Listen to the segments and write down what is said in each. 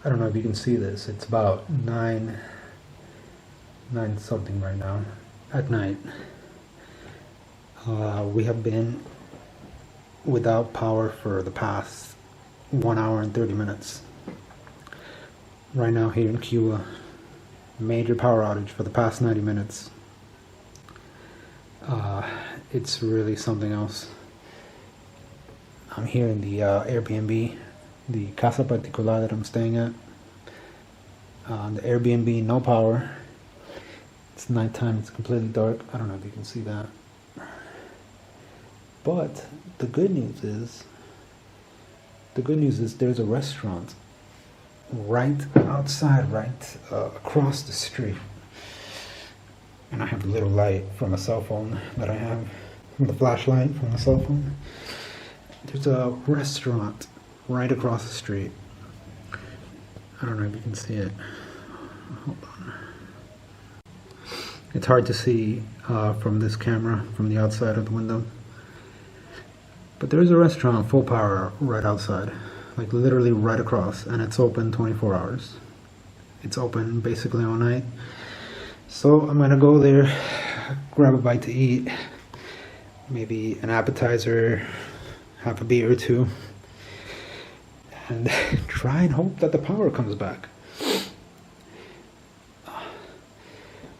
I don't know if you can see this. It's about 9 something right now at night. We have been without power for the past 1 hour and 30 minutes. Right now here in Cuba, major power outage for the past 90 minutes. It's really something else. I'm here in the Airbnb, the Casa Particular that I'm staying at. The Airbnb, no power. It's nighttime, it's completely dark. I don't know if you can see that. But the good news is there's a restaurant right outside, right across the street. And I have a little light from a cell phone that I have, from the flashlight from the cell phone. There's a restaurant right across the street. I don't know if you can see it. Hold on. It's hard to see from this camera, from the outside of the window. But there's a restaurant full power right outside, like literally right across, and it's open 24 hours. It's open basically all night. So I'm gonna go there, grab a bite to eat, maybe an appetizer, have a beer or two, and try and hope that the power comes back.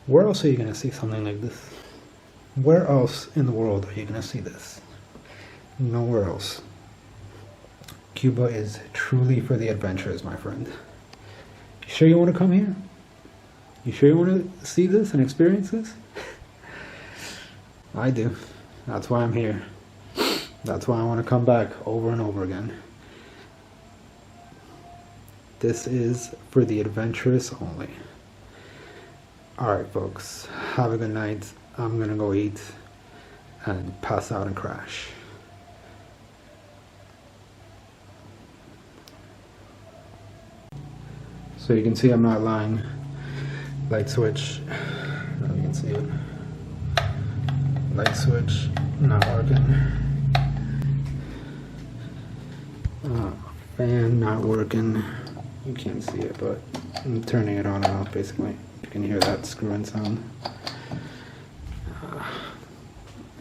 Where else are you gonna see something like this? Where else in the world are you gonna see this? Nowhere else. Cuba is truly for the adventurous, my friend. You sure you want to come here? You sure you want to see this and experience this? I do. That's why I'm here. That's why I want to come back over and over again. This is for the adventurous only. Alright folks, have a good night. I'm gonna go eat and pass out and crash. So you can see I'm not lying. Light switch, I don't know if you can see it. Light switch, not working. Fan not working. You can't see it, but I'm turning it on and off basically. You can hear that screwing sound.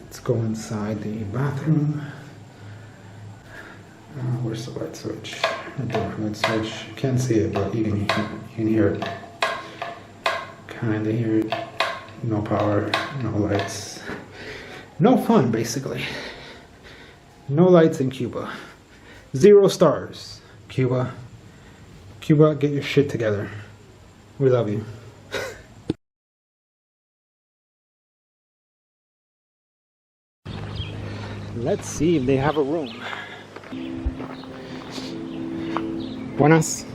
Let's go inside the bathroom. Where's the light switch? The different light switch. You can't see it, but you can hear it. Kinda hear it. No power, no lights. No fun, basically. No lights in Cuba. 0 stars. Cuba. Cuba, get your shit together. We love you. Let's see if they have a room. Buenas.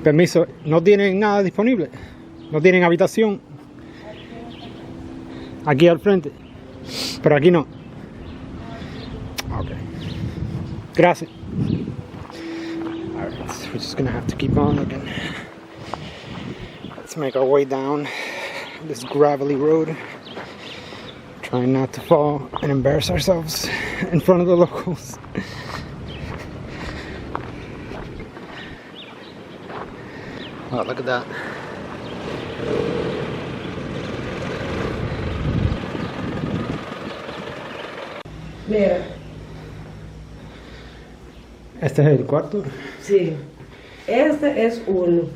Permiso, no tienen nada disponible. No tienen habitación. Aquí al frente. Pero aquí no. Okay. Gracias. Alright, we're just gonna have to keep on looking. Let's make our way down this gravelly road. Trying not to fall and embarrass ourselves in front of the locals. Oh, look at that. Mira. ¿Este es el cuarto? Sí. Este es uno.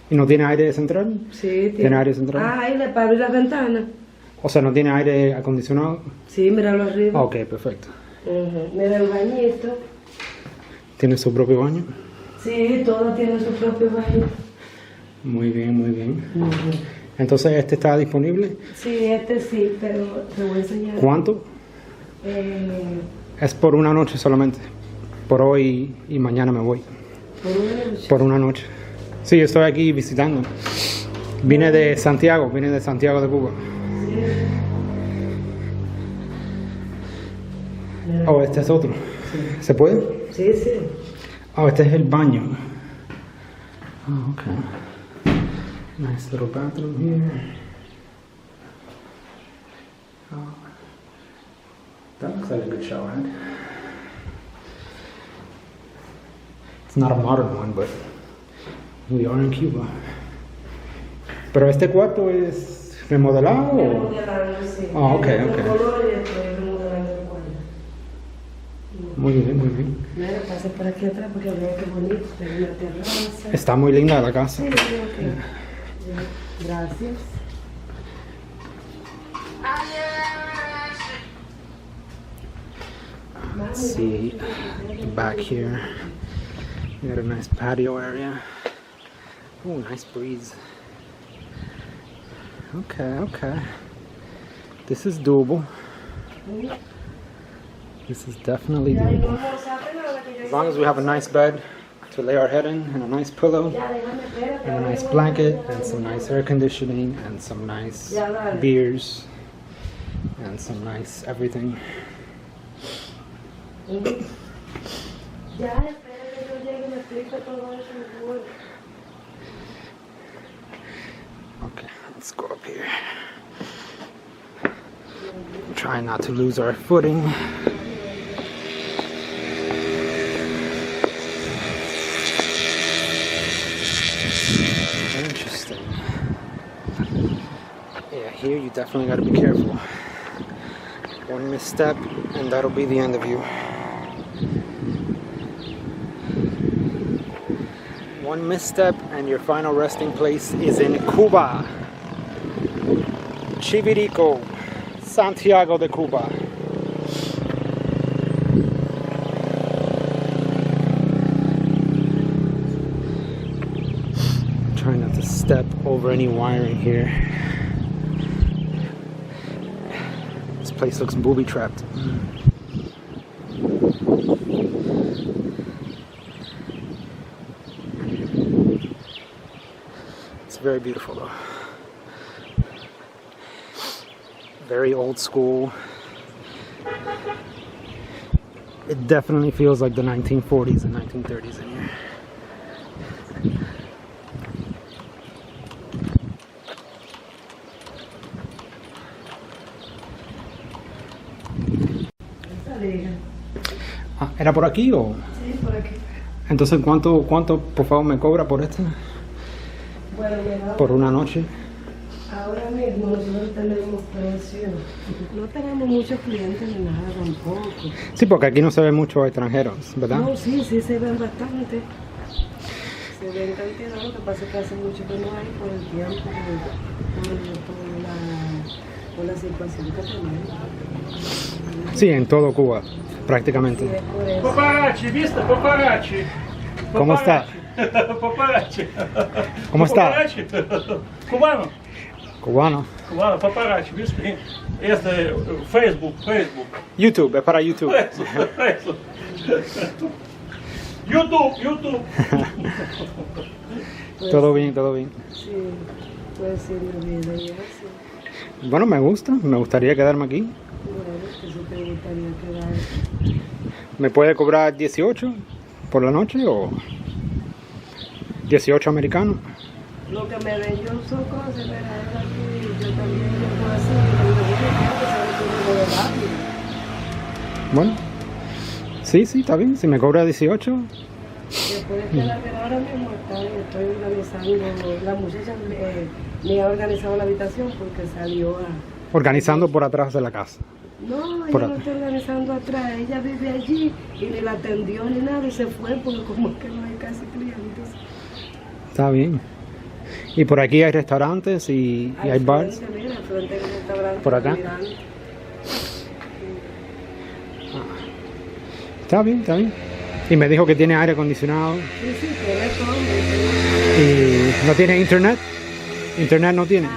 ¿Y no tiene aire central? Sí, ¿Tiene aire central? Ah, aire para abrir la ventana. O sea, ¿no tiene aire acondicionado? Sí, míralo arriba. Ok, perfecto. Mira el bañito. ¿Tiene su propio baño? Sí, todo tiene su propio baño. Muy bien, muy bien. Entonces, ¿este está disponible? Sí, este sí, pero te voy a enseñar. ¿Cuánto? Es por una noche solamente. Por hoy y mañana me voy. ¿Por una noche? Por una noche. Sí, estoy aquí visitando. Vine de Santiago de Cuba. Sí. Oh, este es otro. Sí. ¿Se puede? Sí, sí. Oh, este es el baño. Oh, okay. Nice little bathroom here. Oh, that looks like a good shower head. It's not a modern one, but We are in Cuba. Pero este cuarto es remodelado o... Remodelando, sí. Ah, ok, El ok. color y después remodelando el cuarto. Muy bien, muy bien. Mira, pase por aquí atrás porque veo que bonito, tiene una terraza. Está muy linda la casa. Sí, creo que. Gracias. Let's see, back here, we got a nice patio area. Oh, nice breeze. Okay, okay. This is doable. This is definitely doable. As long as we have a nice bed to lay our head in, and a nice pillow, and a nice blanket, and some nice air conditioning, and some nice beers, and some nice everything. Ya, espera que yo llegue y me explique todo eso en Word. Okay, let's go up here. Try not to lose our footing. Interesting. Yeah, here you definitely gotta be careful. One misstep and that'll be the end of you. One misstep and your final resting place is in Cuba. Chivirico, Santiago de Cuba. Try not to step over any wiring here. This place looks booby trapped. It's very beautiful though. Very old school. It definitely feels like the 1940s and 1930s in here. Ah, ¿era por aquí o...? Sí, por aquí. Entonces, ¿cuánto por favor me cobra por esta? Bueno, mira, Por una noche. ahora mismo nosotros tenemos precio. No tenemos muchos clientes ni nada tampoco. Sí, porque aquí no se ven muchos extranjeros, ¿verdad? No, sí, sí se ven bastante. Se ven cantidad, lo que pasa es que hace mucho que no hay por el tiempo, por la situación que tenemos. Sí, en todo Cuba, prácticamente. Sí, es por eso. Paparazzi, vista? Paparazzi. ¿Cómo está? Paparazzi. ¿Cómo está? Paparazzi. Cubano. Cubano. Cubano, paparazzi, viste? Es de Facebook. YouTube, es para YouTube. Facebook. YouTube. Todo bien, todo bien. Sí, pues sí, mi vida y eso. Bueno, me gustaría quedarme aquí. Bueno, que si te gustaría quedar. ¿Me puede cobrar 18 por la noche o 18 americanos? Lo que me den yo son cosas, ¿verdad? Aquí yo también lo puedo hacer, pero me gusta que se lo de rápido. Bueno, sí, está bien. Si me cobra 18, Te puedes quedar, pero ahora mismo estoy organizando, la muchacha me ha organizado la habitación porque salió a... organizando por atrás de la casa. No, Por ella no acá. está organizando atrás, ella vive allí y ni la atendió ni nada y se fue porque como que no hay casi clientes. Está bien. Y por aquí hay restaurantes y hay bars. Frente, mira, frente al restaurante. ¿Por acá? Almirante. Está bien. Y me dijo que tiene aire acondicionado. Sí, tiene todo. Y no tiene internet. Internet no tiene. No,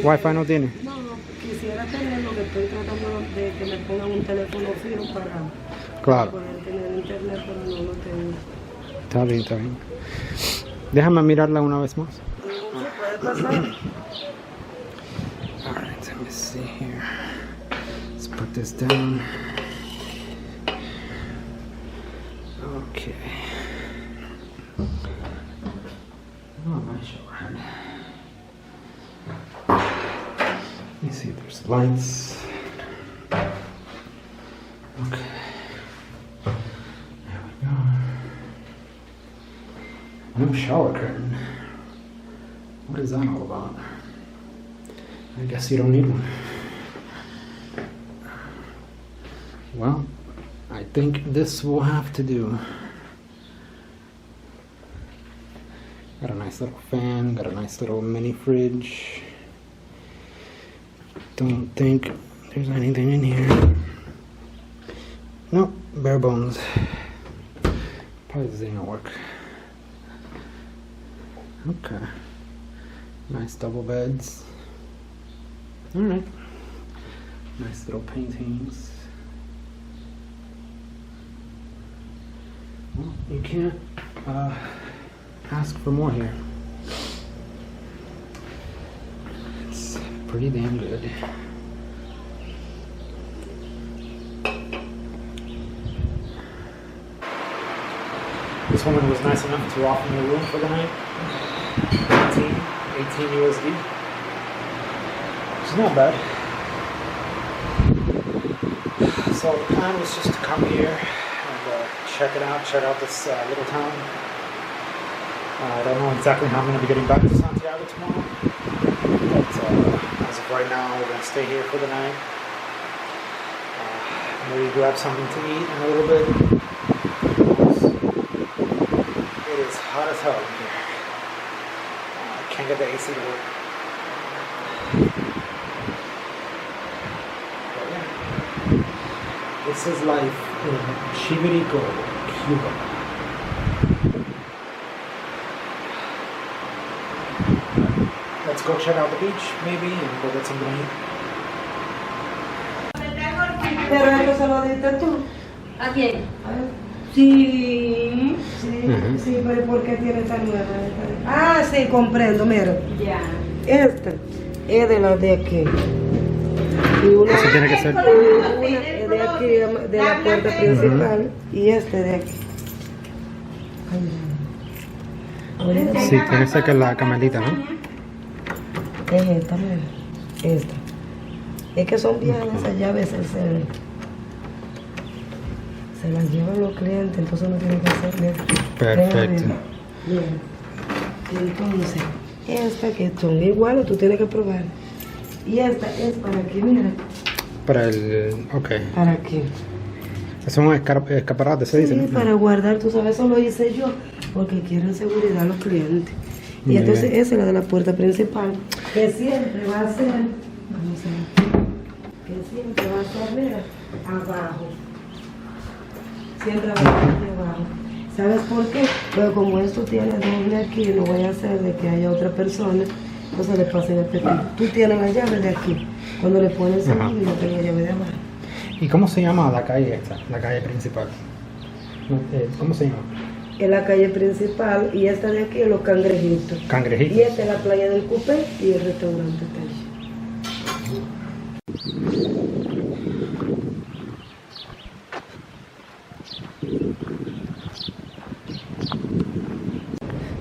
Wi-Fi no tiene. No, quisiera tener lo que estoy tratando de que me pongan un teléfono fijo para Claro. poder tener internet, pero no lo tengo. Está bien. Déjame mirarla una vez más. ¿Se puede pasar? Alright, let me see here. Let's put this down. Okay. Oh, my shoulder. Let me see if there's lights. Okay. There we go. No shower curtain. What is that all about? I guess you don't need one. Well, I think this will have to do. Got a nice little fan, got a nice little mini fridge. Don't think there's anything in here. Nope, bare bones. Probably this ain't gonna work. Okay. Nice double beds. Alright. Nice little paintings. Well, you can't ask for more here. It's pretty damn good. This woman was nice enough to offer me a room for the night. 18 USD. Which is not bad. So the plan was just to come here and check it out, check out this little town. I don't know exactly how I'm going to be getting back to Santiago tomorrow, but as of right now, we're going to stay here for the night. Maybe grab something to eat in a little bit. It is hot as hell in here. I can't get the AC to work. But yeah, this is life in Chivirico, Cuba. Let's go check out the beach, maybe, and go get something to eat. Pero esto se lo diste tú. ¿A quién? Sí, sí, sí, pero ¿por qué tiene tan nueva? Ah, sí, comprendo, mira. Ya. Esta es de las de aquí. Y una, Eso tiene que ser. una es de aquí, de la puerta principal, y este de aquí. Ay, Sí, tiene que ser que la camarita, ¿no? es esta, mira. Esta. Es que son viejas esas llaves, se las llevan los clientes, entonces no tienen que hacerle. Perfecto. Mira. Entonces, esta que son iguales, tú tienes que probar. Y esta es para aquí, mira. Para el. Ok. Para aquí. Es un escaparate, se dice, Sí, ¿no? para guardar, tú sabes, eso lo hice yo, porque quieren seguridad a los clientes. Y Muy entonces bien. esa es la de la puerta principal, que siempre va a ser, vamos a ver, que siempre va a ser, mira, abajo. Siempre va a ser aquí abajo. ¿Sabes por qué? Pero como esto tiene doble aquí, no voy a hacer de que haya otra persona, entonces le pasen el pepino. Tú tienes la llave de aquí, cuando le pones el Ajá. y yo tengo llave de abajo. ¿Y cómo se llama la calle esta? La calle principal. No, ¿cómo se llama? Es la calle principal y esta de aquí es los cangrejitos. Cangrejitos. Y esta es la playa del Cupé y el restaurante está allí.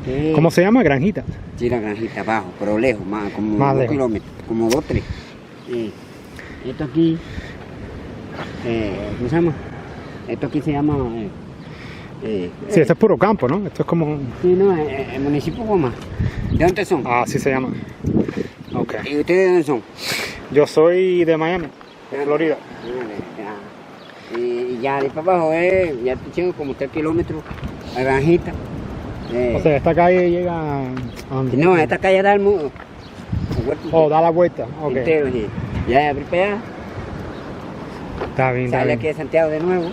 Sí, ¿Cómo se llama? Granjita. sí, la granjita abajo, pero lejos, más, como Más 2 lejos. kilómetros, como 2, 3. Esto aquí, ¿cómo se llama? Esto aquí se llama, Sí, esto es puro campo, ¿no? Esto es como. sí, no, el municipio Goma. ¿De dónde son? Ah, así se llama. Ok. ¿Y ustedes de dónde son? Yo soy de Miami, de Florida. Y ya de para abajo, ya tengo como 3 kilómetros, la granjita. O sea, esta calle llega a dónde? No, esta calle da el muro. Oh, da la vuelta. Ok. Entero, sí. Ya abrí para allá, Está bien, está sale bien. aquí de Santiago de nuevo,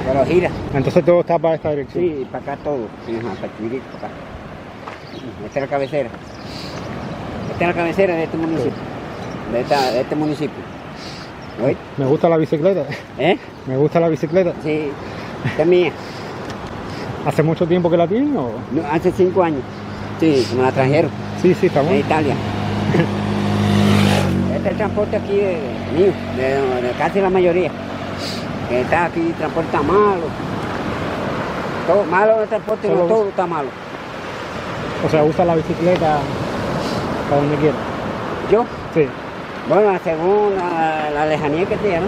pero gira. Entonces todo está para esta dirección. Sí, para acá todo. Ajá, para Chivirico, para acá. Esta es la cabecera. Esta es la cabecera de este municipio. De este municipio. ¿Oí? Me gusta la bicicleta. ¿Eh? Me gusta la bicicleta. Sí, esta es mía. ¿Hace mucho tiempo que la tiene o? No, hace 5 años. Sí, me la trajeron Sí, sí, está de bueno. Italia. Este es el transporte aquí mío, de casi la mayoría. Que está aquí, el transporte está malo. Todo malo el transporte, Solo- no, todo está malo. O sea, usa la bicicleta para donde quiera. Yo, Sí. bueno, según la lejanía que tenga, ¿no?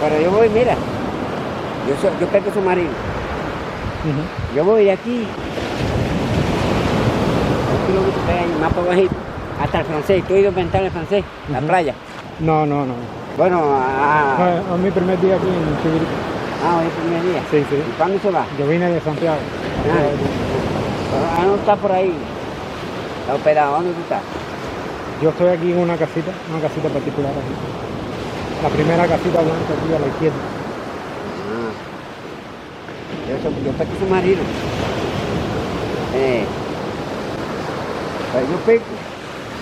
Pero yo voy, mira, yo pesco submarino. Ujú. Yo voy de aquí Un kilómetro de ahí, más para bajito, hasta el francés. ¿Tú has ido a inventar el francés? La playa. No, no, no. Bueno, Es mi primer día aquí en Chivirico. hoy es el primer día. Sí, sí. ¿Y cuándo se va? Yo vine de Santiago. No está por ahí. Está hospedado. ¿Dónde tú estás? Yo estoy aquí en una casita particular aquí. La primera casita blanca aquí a la izquierda. Yo pesco submarino. Pues yo pesco.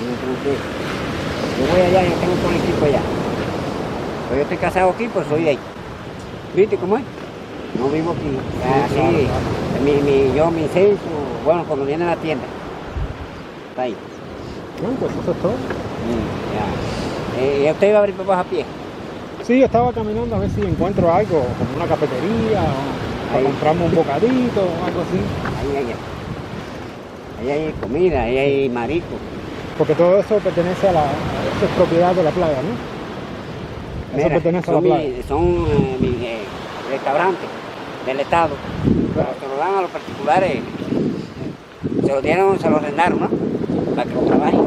Entonces, yo voy allá, yo tengo todo el equipo allá. Pues yo estoy casado aquí, pues soy de ahí. ¿Viste cómo es? No vivo aquí. Así, claro. Mi censo, bueno, cuando viene a la tienda. Está ahí. Bueno, pues eso es todo. ¿Y usted iba a abrir papas a pie? Sí, yo estaba caminando a ver si encuentro algo, como una cafetería, o para comprarme un bocadito o algo así. Ahí hay comida, ahí hay marisco. Porque todo eso pertenece a eso es propiedad de la playa, ¿no? Eso Mira, pertenece a la playa. son restaurantes del Estado, pero se lo dan a los particulares, se lo arrendaron, ¿no? Para que lo trabajen.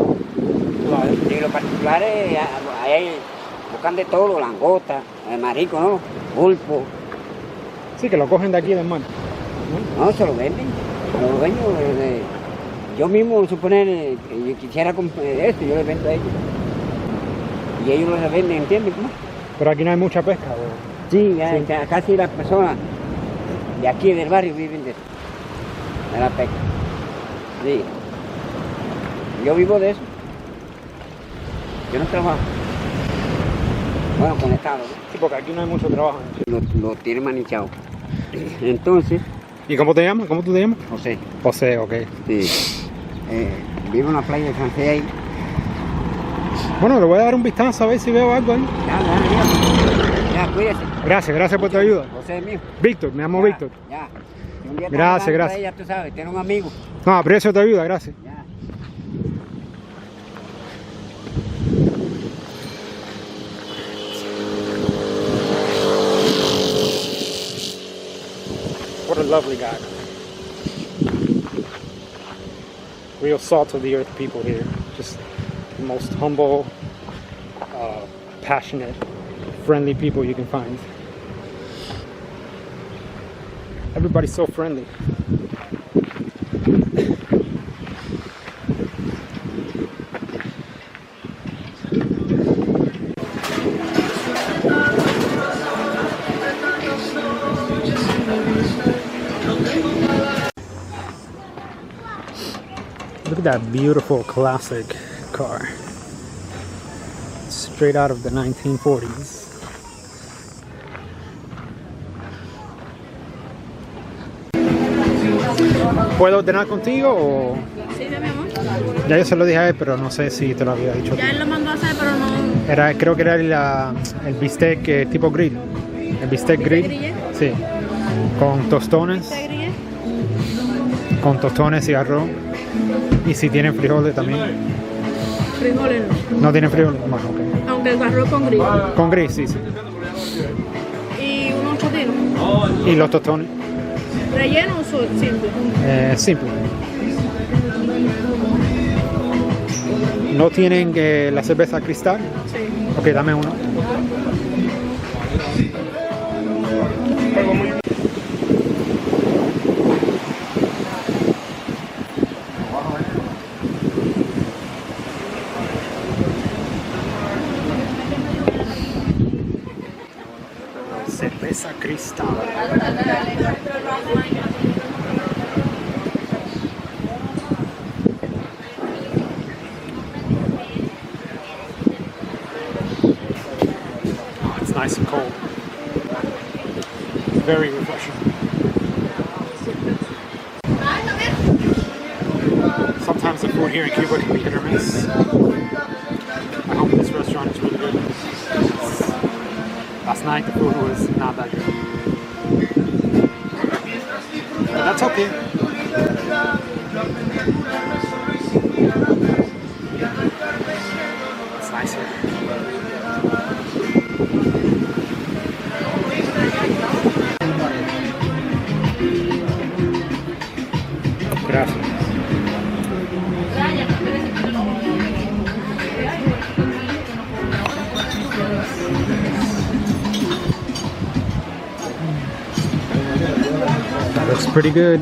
Claro. Y los particulares, ahí buscan de todo, langosta, marisco, ¿no? Pulpo. Sí, que lo cogen de aquí del mar. No, se lo venden. A los dueños, yo mismo, suponer, que yo quisiera comprar esto, yo les vendo a ellos. Y ellos lo revenden, ¿entiendes? ¿Cómo? Pero aquí no hay mucha pesca. ¿O? Sí, casi las personas de aquí del barrio viven de eso, de la pesca. Sí. Yo vivo de eso. Yo no trabajo. Bueno, conectado, ¿no? Sí, porque aquí no hay mucho trabajo. Lo tiene manichado. Entonces, ¿Y cómo te llamas? ¿Cómo tú te llamas? José, José, ok. sí, vivo en la playa de francés ahí. Bueno, le voy a dar un vistazo a ver si veo algo ahí. Ya, cuídese. Gracias por tu ayuda. José es mío. Víctor, me llamo Víctor. Ya. Si un día te Gracias, hablan por gracias. ahí, ya tú sabes, tienes un amigo. No, aprecio tu ayuda, gracias. Ya. What a lovely guy. Real salt of the earth people here. Just the most humble, passionate, friendly people you can find. Everybody's so friendly. Look at that beautiful classic car. Straight out of the 1940s. ¿Puedo ordenar contigo o...? Sí, mi amor. Ya yo se lo dije a él, pero no sé si te lo había dicho. Ya él lo mandó a hacer, pero no. Creo que era el bistec tipo grill. El bistec grill. grillé? Sí. Con tostones. ¿Te grillé? Con tostones y arroz. Y si tienen frijoles también. Frijoles no. No tienen frijoles. Bueno, ok. Aunque el arroz con grillo. Con grill, sí, sí. Y unos chotinos. Y los tostones. ¿Relleno o simple? Simple. ¿No tienen la cerveza cristal? Sí. Ok, dame uno. Cerveza cristal. Oh, it's nice and cold. Very refreshing. Sometimes the food here in Cuba can be hit or miss. I hope this restaurant is really good. Last night the food was not that good. But that's okay. It's nice here. Gracias. That looks pretty good.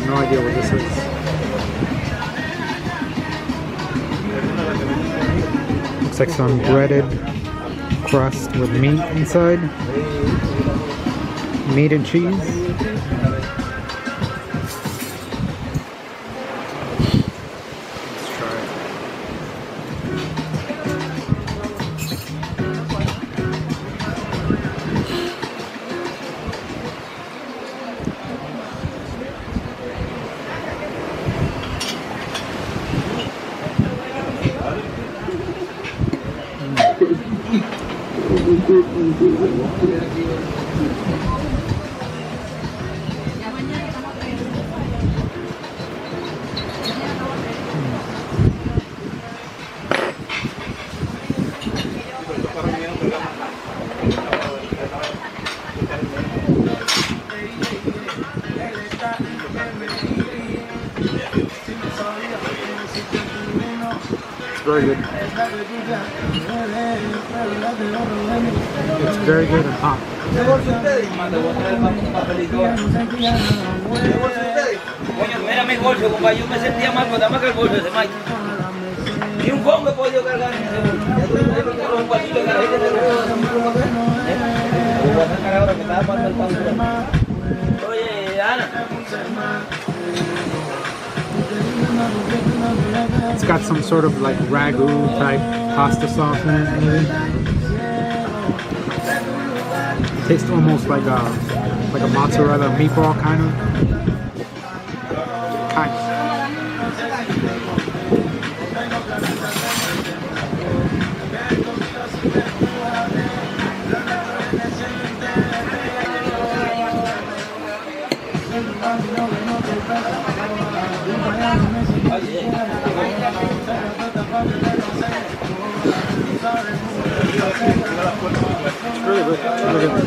No idea what this is. Looks like some breaded crust with meat inside. Meat and cheese. Let's try it. It's very good. It's very good and hot. Mira mi bolso, compadre, yo me sentía mal, pues dame que el bolso ese Mike. Ni un fondo he podido cargar en ese bolso. Un cuartito de carajito de voy a sacar ahora que estaba pasando el pan. Oye, Ana. It's got some sort of like ragu type pasta sauce in it, maybe. It tastes almost like a mozzarella meatball kind of. It's really good. Really good.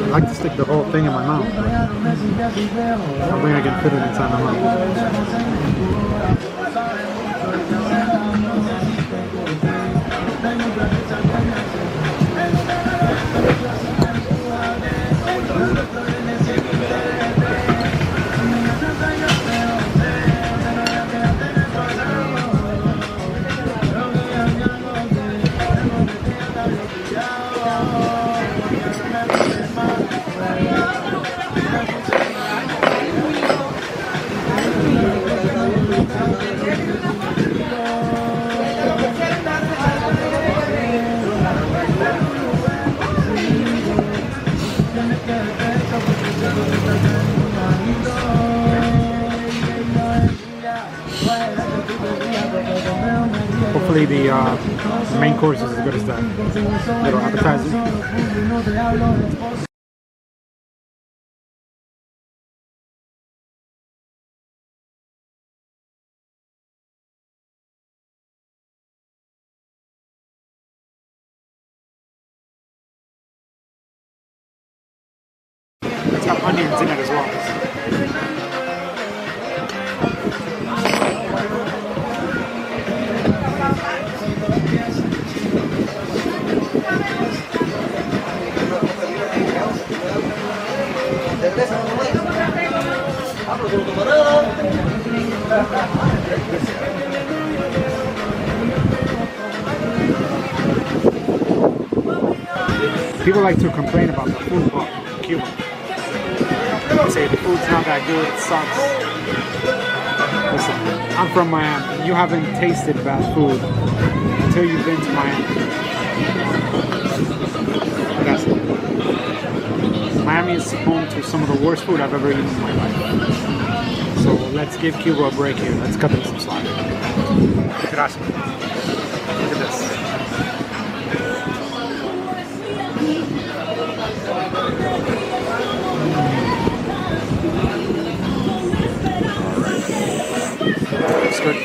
I like to stick the whole thing in my mouth. I think I can fit it inside my mouth. Hopefully the main course is as good as that little appetizer. It's got onions in it as well. People like to complain about the food in Cuba. They say the food's not that good, it sucks. Listen, I'm from Miami. You haven't tasted bad food until you've been to Miami. That's it. Miami is home to some of the worst food I've ever eaten in my life. So let's give Cuba a break here. Let's cut them some slack. Gracias. Look at this. It's good.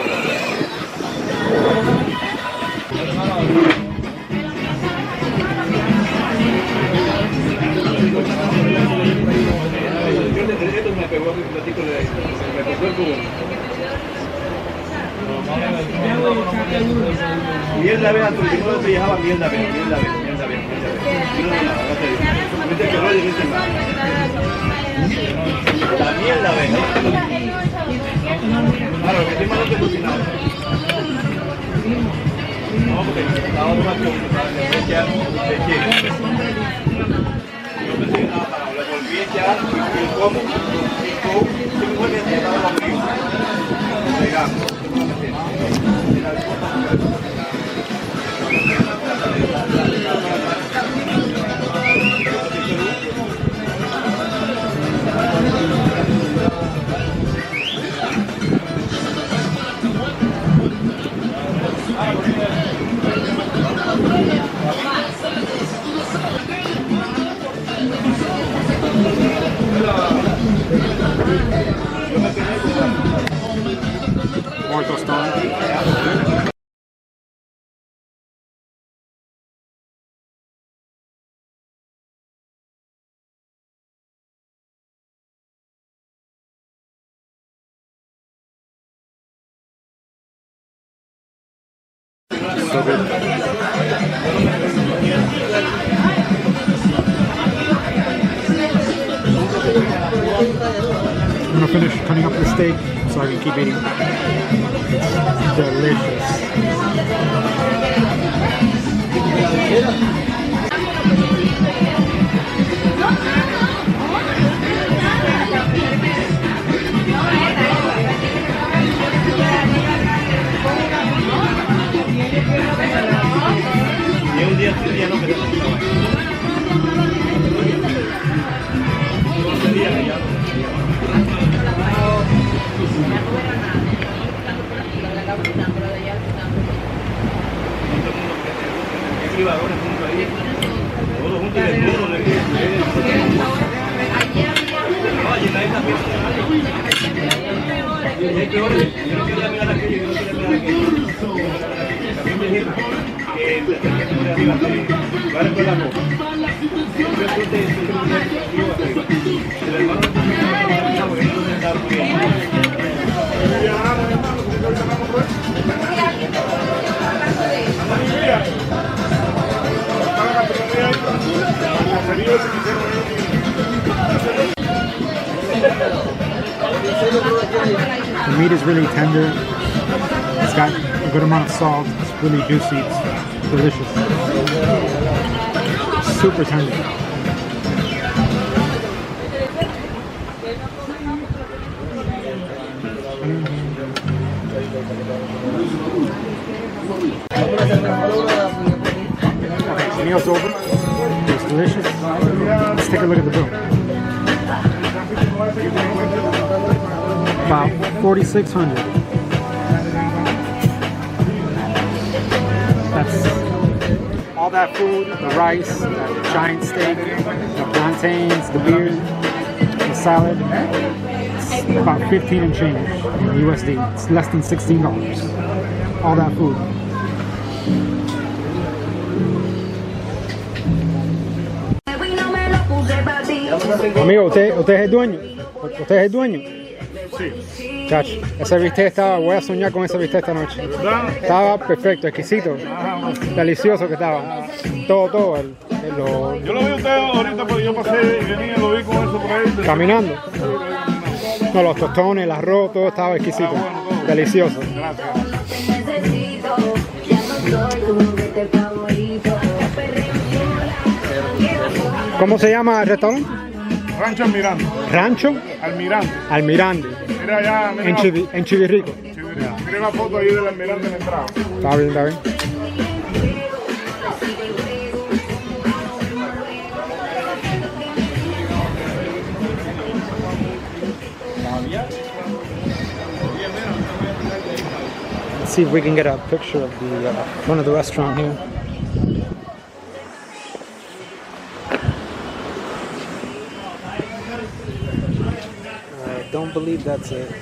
Miel de abeja, Turquino se llamaba miel de abeja, miel de abeja. La miel de abeja. Claro, que encima no te cocinaba. No, porque estaba una cosa, ya de chile. Yo pensé que nada para, le volví a echar el como, simplemente estaba lo mismo. Pegando. More tostado. So good. I'm gonna finish cutting up the steak so I can keep eating. It's delicious. Y un día sí, día no, que te todos juntos y desnudos. Oye, nadie también. Yo no quería mirar aquello, yo no quería mirar aquello. También me dijeron que de arriba, que va a recordar cómo. Siempre tú te arriba. El hermano no porque no te está bien. The meat is really tender. It's got a good amount of salt. It's really juicy. It's delicious. Super tender. Okay, so meal's over. It's delicious. Let's take a look at the bill. About $4,600. That's all that food, the rice, the giant steak, the plantains, the beer, the salad. It's about 15 and change in USD. It's less than $16. All that food. Amigo, ¿usted es el dueño? ¿Usted es el dueño? Sí. Chacho, ese bistec estaba, voy a soñar con ese bistec esta noche. Estaba perfecto, exquisito, delicioso que estaba. Todo. Yo lo vi a usted ahorita porque yo pasé y venía y lo vi con eso por ahí. Caminando. No, los tostones, el arroz, todo estaba exquisito, delicioso. Gracias. ¿Cómo se llama el restaurante? Rancho Almirante. Rancho Almirante. Almirante. Mira allá, mira. En Chivirico. Mira una foto ahí del Almirante en la entrada. Está bien, está bien. Let's see if we can get a picture of the front of the restaurant here. I don't believe that's it.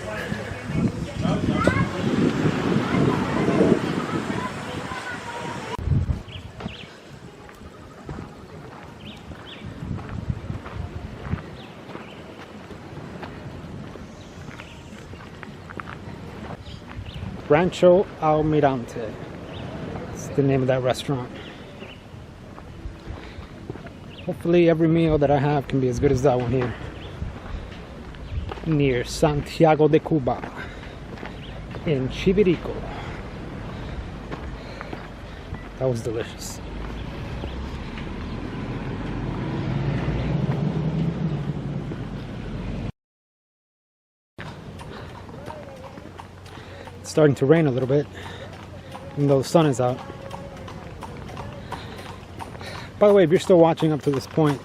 Rancho Almirante. That's the name of that restaurant. Hopefully every meal that I have can be as good as that one here. Near Santiago de Cuba in Chivirico. That was delicious. It's starting to rain a little bit, even though the sun is out. By the way, if you're still watching up to this point,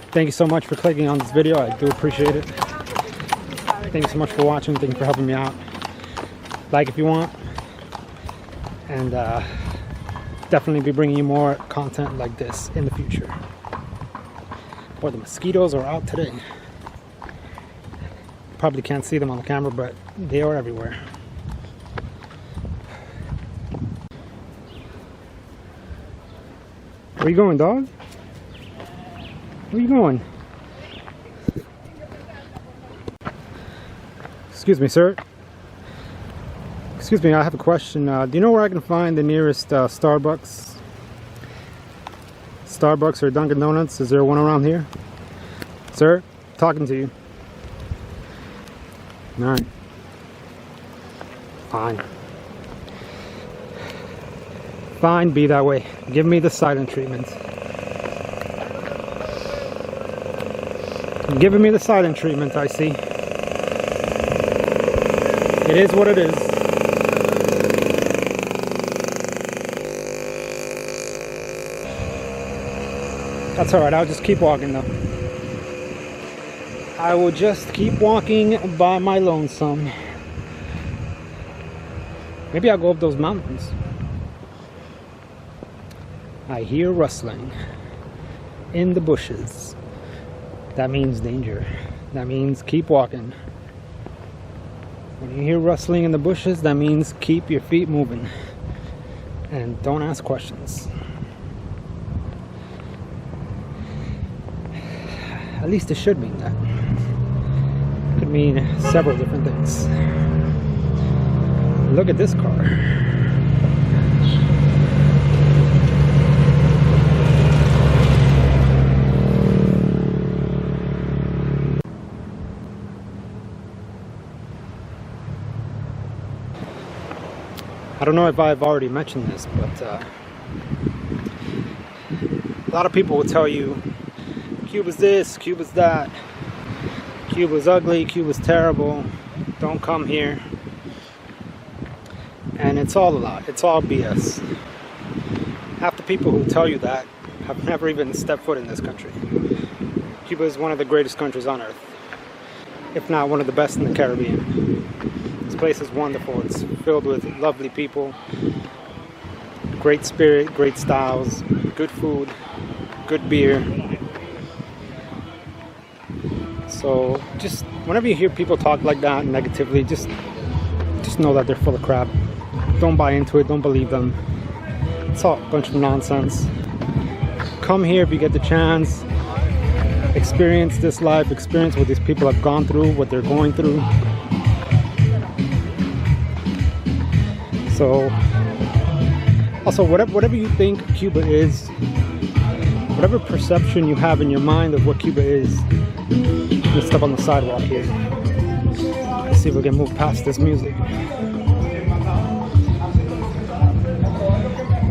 thank you so much for clicking on this video. I do appreciate it. Thank you so much for watching. Thank you for helping me out. Like if you want. And definitely be bringing you more content like this in the future. Boy, the mosquitoes are out today. Probably can't see them on the camera, but they are everywhere. Where you going, dog? Where you going? Excuse me, sir. Excuse me, I have a question. Do you know where I can find the nearest Starbucks? Starbucks or Dunkin' Donuts? Is there one around here? Sir, talking to you. Alright. Fine. Fine, be that way. Give me the silent treatment. You're giving me the silent treatment, I see. It is what it is. That's alright, I'll just keep walking though. I will just keep walking by my lonesome. Maybe I'll go up those mountains. I hear rustling in the bushes. That means danger. That means keep walking. When you hear rustling in the bushes, that means keep your feet moving. And don't ask questions. At least it should mean that. It could mean several different things. Look at this car. I don't know if I've already mentioned this, but a lot of people will tell you Cuba's this, Cuba's that, Cuba's ugly, Cuba's terrible, don't come here. And it's all a lie, it's all BS. Half the people who tell you that have never even stepped foot in this country. Cuba is one of the greatest countries on earth, if not one of the best in the Caribbean. This place is wonderful. It's filled with lovely people, great spirit, great styles, good food, good beer. So just whenever you hear people talk like that negatively, just know that they're full of crap. Don't buy into it, don't believe them. It's all a bunch of nonsense. Come here if you get the chance. Experience this life, experience what these people have gone through, what they're going through. So, also, whatever you think Cuba is, whatever perception you have in your mind of what Cuba is, let's step on the sidewalk here. Let's see if we can move past this music.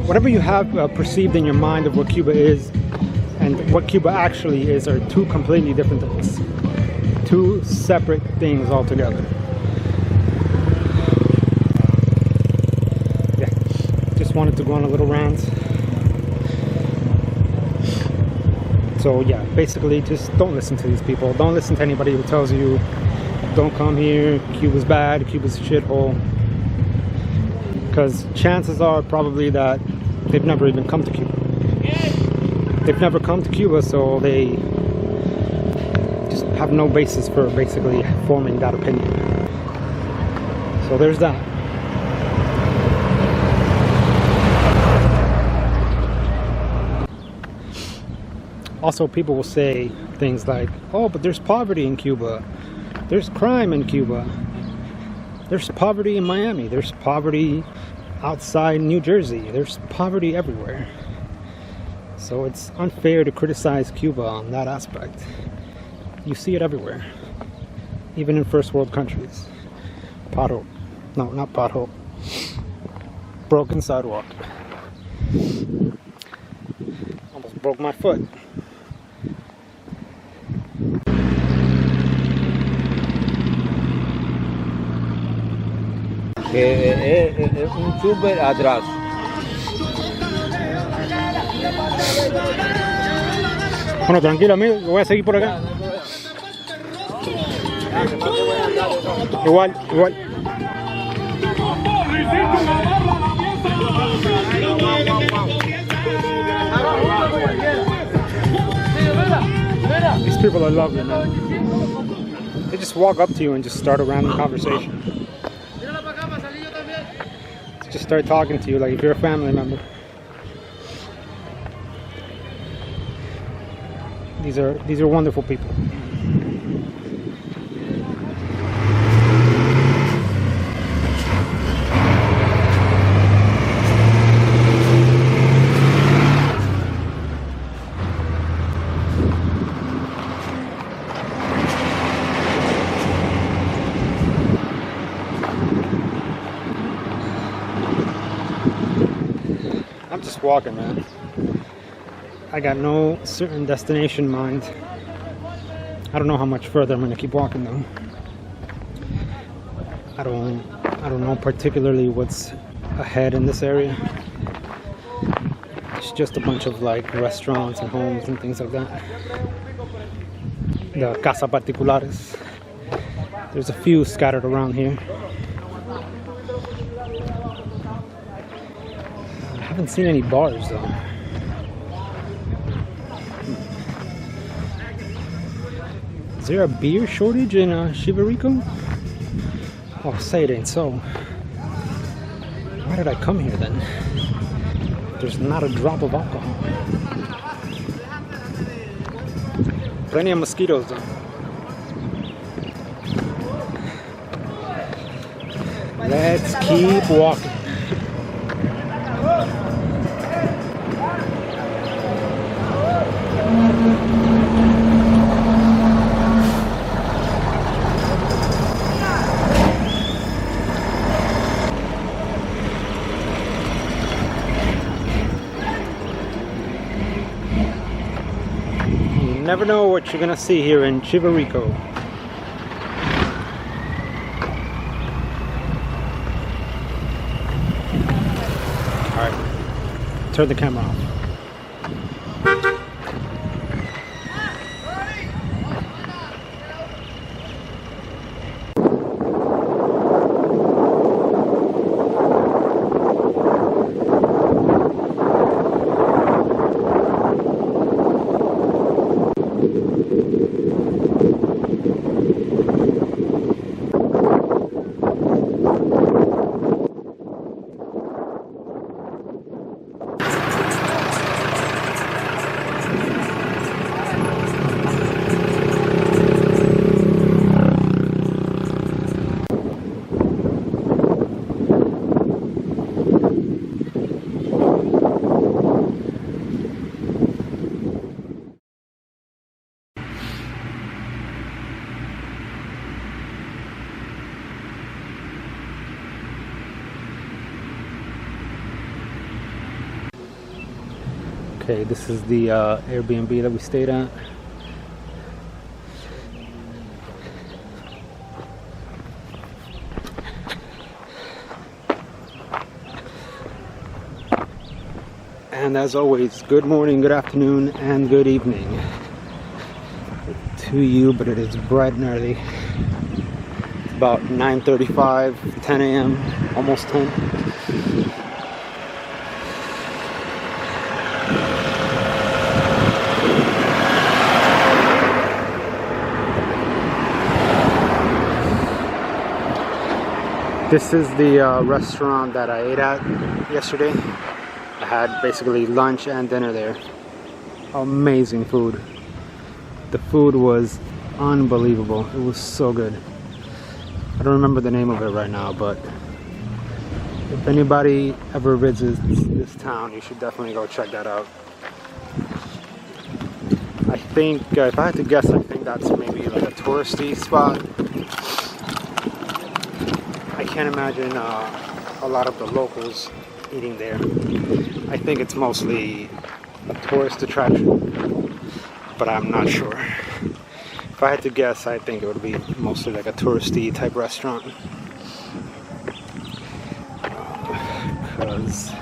Whatever you have perceived in your mind of what Cuba is, and what Cuba actually is are two completely different things. Two separate things altogether. Yeah, just wanted to go on a little rant. So yeah, basically just don't listen to these people. Don't listen to anybody who tells you don't come here, Cuba's bad, Cuba's a shithole. Because chances are probably that they've never even come to Cuba. They've never come to Cuba, so they just have no basis for basically forming that opinion. So there's that. Also, people will say things like, oh, but there's poverty in Cuba. There's crime in Cuba. There's poverty in Miami. There's poverty outside New Jersey. There's poverty everywhere. So it's unfair to criticize Cuba on that aspect. You see it everywhere. Even in first world countries. Pothole. No, not pothole. Broken sidewalk. Almost broke my foot. Es un súper atrás. Bueno, tranquilo amigo, yo voy a seguir por acá. Igual, igual. These people are lovely, man. They just walk up to you and just start a random conversation. Just start talking to you like if you're a family member. These are wonderful people. I'm just walking, man. I got no certain destination in mind. I don't know how much further I'm gonna keep walking though. I don't know particularly what's ahead in this area. It's just a bunch of like restaurants and homes and things like that. The casa particulares. There's a few scattered around here. I haven't seen any bars though. Is there a beer shortage in Chivirico? Oh, say it ain't so. Why did I come here then? There's not a drop of alcohol. Plenty of mosquitoes though. Let's keep walking. You never know what you're gonna see here in Chivirico. Alright, turn the camera off. Okay, this is the Airbnb that we stayed at. And as always, good morning, good afternoon, and good evening to you, but it is bright and early. It's about 9:35, 10 a.m., almost 10. This is the restaurant that I ate at yesterday. I had basically lunch and dinner there. Amazing food. The food was unbelievable. It was so good. I don't remember the name of it right now, but if anybody ever visits this town, you should definitely go check that out. I think, if I had to guess, I think that's maybe like a touristy spot. I can't imagine a lot of the locals eating there. I think it's mostly a tourist attraction, but I'm not sure. If I had to guess, I think it would be mostly like a touristy type restaurant. Because,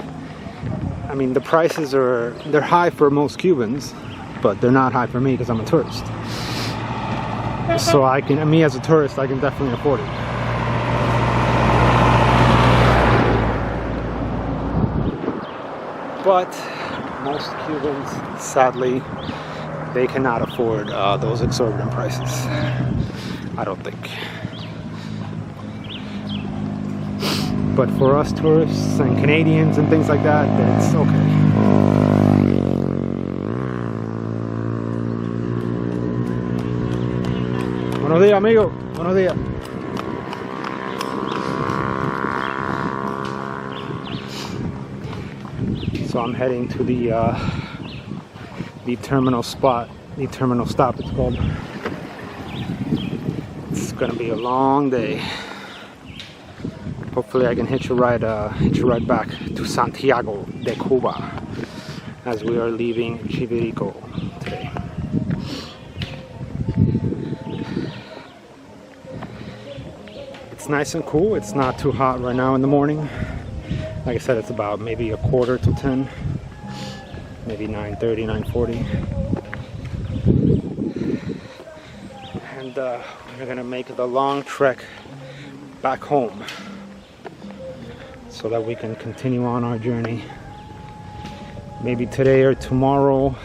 I mean, the prices they're high for most Cubans, but they're not high for me because I'm a tourist. So me as a tourist, I can definitely afford it. But most Cubans, sadly, they cannot afford those exorbitant prices. I don't think. But for us tourists and Canadians and things like that, that's okay. Buenos días, amigo. Buenos días. So I'm heading to the terminal spot, the terminal stop it's called. It's gonna be a long day. Hopefully I can hitch a ride back to Santiago de Cuba as we are leaving Chivirico today. It's nice and cool. It's not too hot right now in the morning. Like I said, it's about maybe 9:45, maybe 9:30, 9:40. And we're gonna make the long trek back home so that we can continue on our journey. Maybe today or tomorrow,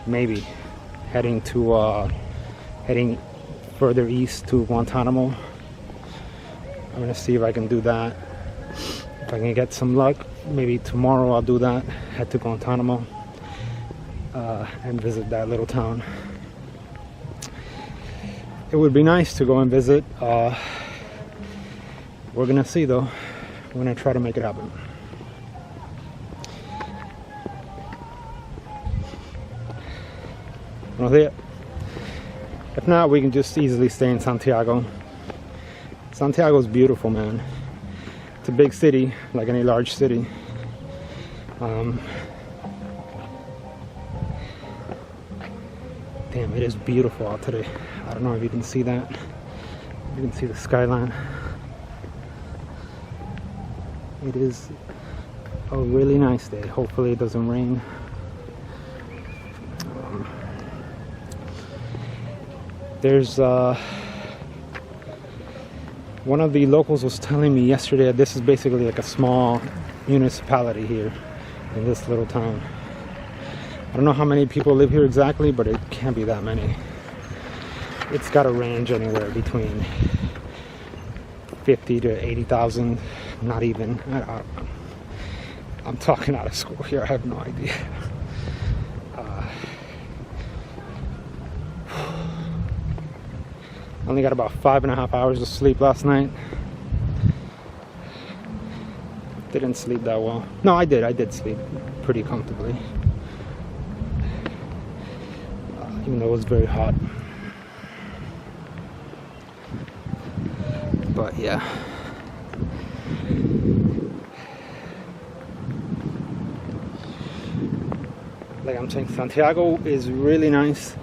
maybe heading further east to Guantanamo. I'm gonna see if I can do that. If I can get some luck, maybe tomorrow I'll do that, head to Guantanamo and visit that little town. It would be nice to go and visit. We're gonna see though. We're gonna try to make it happen. Buenos días. If not, we can just easily stay in Santiago. Santiago is beautiful, man. It's a big city, like any large city. Damn, it is beautiful out today. I don't know if you can see that. You can see the skyline. It is a really nice day. Hopefully it doesn't rain. There's one of the locals was telling me yesterday that this is basically like a small municipality here in this little town. I don't know how many people live here exactly, but it can't be that many. It's got a range anywhere between 50 to 80,000, not even. I'm talking out of school here, I have no idea. I only got about 5.5 hours of sleep last night. Didn't sleep that well. No, I did sleep pretty comfortably. Even though it was very hot. But yeah. like I'm saying, Santiago is really nice.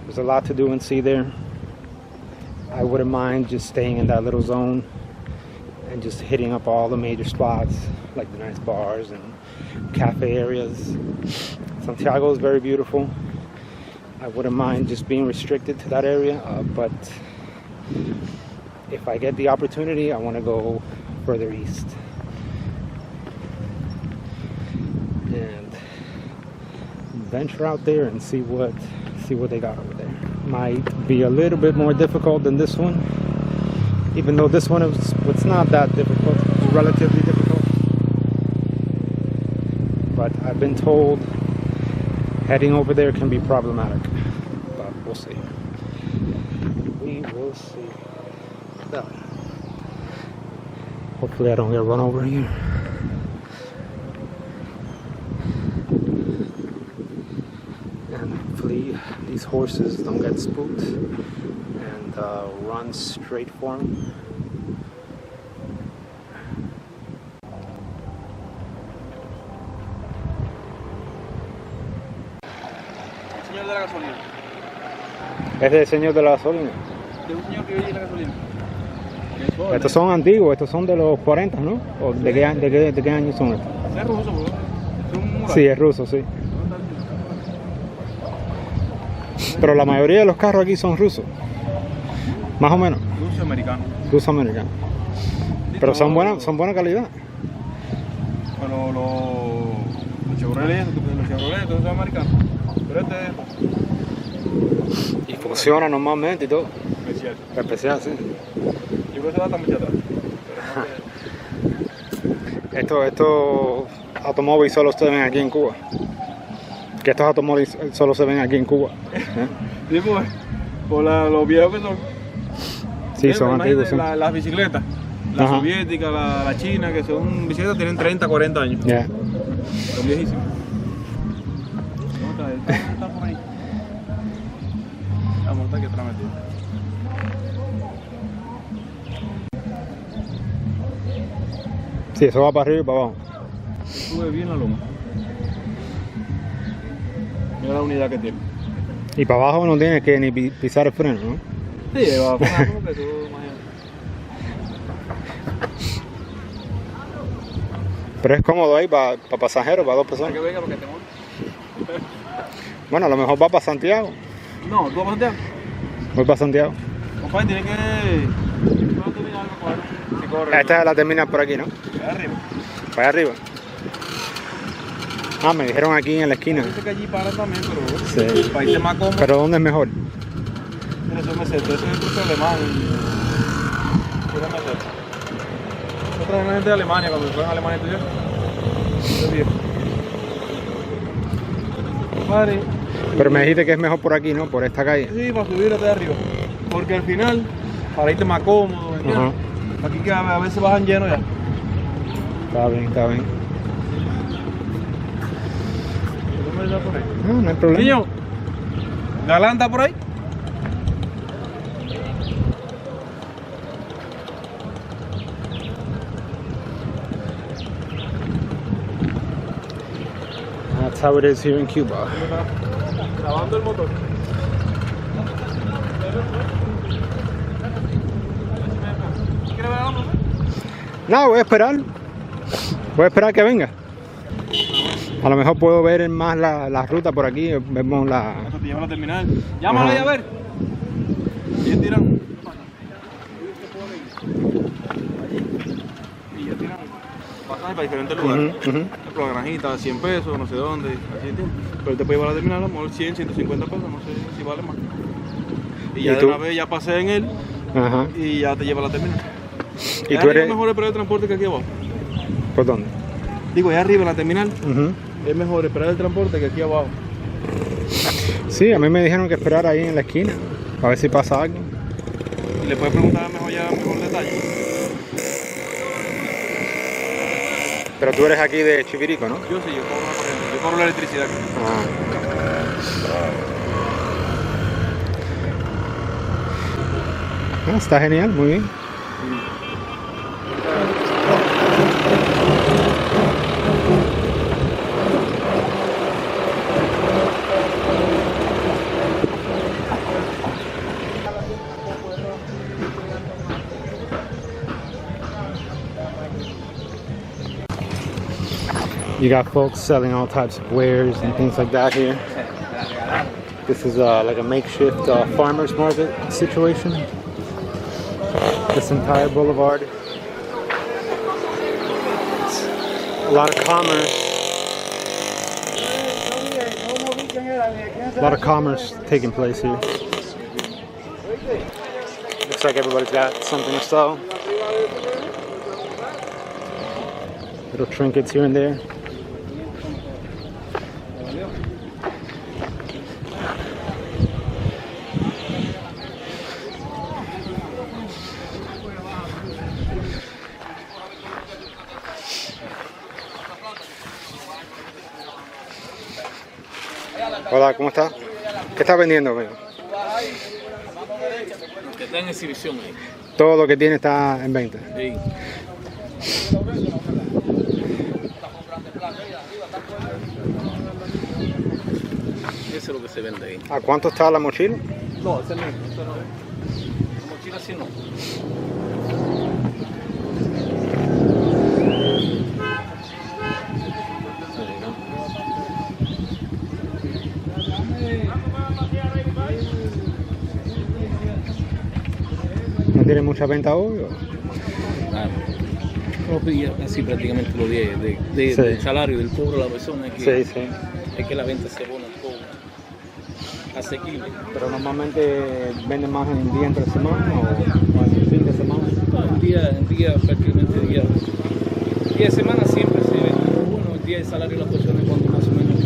There's a lot to do and see there. I wouldn't mind just staying in that little zone and just hitting up all the major spots, like the nice bars and cafe areas. Santiago is very beautiful. I wouldn't mind just being restricted to that area, but if I get the opportunity, I want to go further east and venture out there and see what they got over there. Might be a little bit more difficult than this one, even though this one it's not that difficult. It's relatively difficult, but I've been told heading over there can be problematic, but we'll see. We will see. So, hopefully I don't get run over here. And hopefully these horses don't get spooked and run straight for me. Señor de la gasolina. Este es el señor de la gasolina. De un señor que vive en la gasolina. Estos son antiguos, estos son de los 40, ¿no? ¿O de qué año son estos? Es ruso, bro. Es un mural. Sí, es ruso, sí. Pero la mayoría de los carros aquí son rusos. Más o menos. Ruso americano. Ruso americano. Pero son buena calidad. Bueno, los Chevrolet, todos son americanos. Pero este es Y funciona normalmente y todo. especial. Especial, sí. Yo creo que se va hasta mucho atrás. Estos automóviles solo se ven aquí en Cuba. Que estos automóviles solo se ven aquí en Cuba. Sí, pues, por los viejos que son. Sí, son antiguos. Sí. Las bicicletas. La Ajá. soviética, la china, que son bicicletas, tienen 30, 40 años. Ya. Son viejísimas. ¿Dónde está? ¿Está por ahí? Vamos, está aquí atrás metido. Sí, eso va para arriba y para abajo. Sube bien la loma. Mira la unidad que tiene. Y para abajo no tienes que ni pisar el freno, ¿no? Sí, va a poner como que sube más allá. Pero es cómodo ahí para pasajeros, para dos Para personas. que venga, porque te montes. Bueno, a lo mejor va para Santiago. No, tú vas a Santiago. Voy para Santiago. Compadre, tiene que. Tú vas a terminar algo, coger si corre. Esta es la terminal por aquí, ¿no? Allá arriba. Para allá arriba. Ah, me dijeron aquí en la esquina. Dice que allí paran también, pero. Sí. Para irte más cómodo. Pero ¿dónde es mejor? Mira, eso me centro. Ese es el truco alemán. Pura meseta. Otra vez la gente de Alemania, cuando se fue a Alemania a estudiar. Eso es viejo. Compadre. Pero me dijiste que es mejor por aquí, ¿no? Por esta calle. Sí, para subir hasta arriba. Porque al final, para irte más cómodo, ¿me entiendes? Ajá. Aquí que a veces bajan llenos ya. Está bien, está bien. ¿Cómo está por ahí? No, no hay problema. Niño, ¿Galán está por ahí? That's how it is here in Cuba. Lavando el motor. ¿Quieres ver algo? No, voy a esperar. Voy a esperar que venga. A lo mejor puedo ver más la ruta por aquí. Vemos la... Eso te lleva a la terminal. Llámalo ahí a ver. Y ya tiran. Y ya tiran pasajes para diferentes lugares. Ujú, ujú. Por ejemplo, la granjita, 100 pesos, no sé dónde. Así entiendes. Pero te puede llevar a la terminal, a lo mejor 100, 150 pesos, no sé si vale más. Y ya ¿Y de tú? una vez ya pasé en él Ajá. y ya te lleva a la terminal. ¿Y Allá tú arriba eres...? es mejor esperar el transporte que aquí abajo. ¿Por dónde? Digo, allá arriba en la terminal Ujú. es mejor esperar el transporte que aquí abajo. Sí, a mí me dijeron que esperar ahí en la esquina. A ver si pasa algo. Y le puedes preguntar mejor detalle. Pero tú eres aquí de Chivirico, ¿no? Yo sí, yo cobro la corriente, yo cobro la electricidad aquí. Ah, está genial, muy bien. You got folks selling all types of wares and things like that here. This is like a makeshift farmer's market situation. This entire boulevard. A lot of commerce. A lot of commerce taking place here. Looks like everybody's got something to sell. Little trinkets here and there. Hola, ¿cómo está? ¿Qué está vendiendo, amigo? Que está en exhibición ahí. Todo lo que tiene está en venta. Sí. Eso es lo que se vende ahí. ¿A cuánto está la mochila? No, ese mismo, eso no es. La mochila sí no. ¿No tiene mucha venta hoy? Claro. No pilla casi prácticamente los 10 Sí. del salario del cobro de la persona. Sí, sí. Es que la venta se pone un poco asequible. Pero normalmente venden más en día entre semana o en fin de semana. No, en día prácticamente día de semana siempre se vende. Bueno, el día de salario de las personas cuando más o menos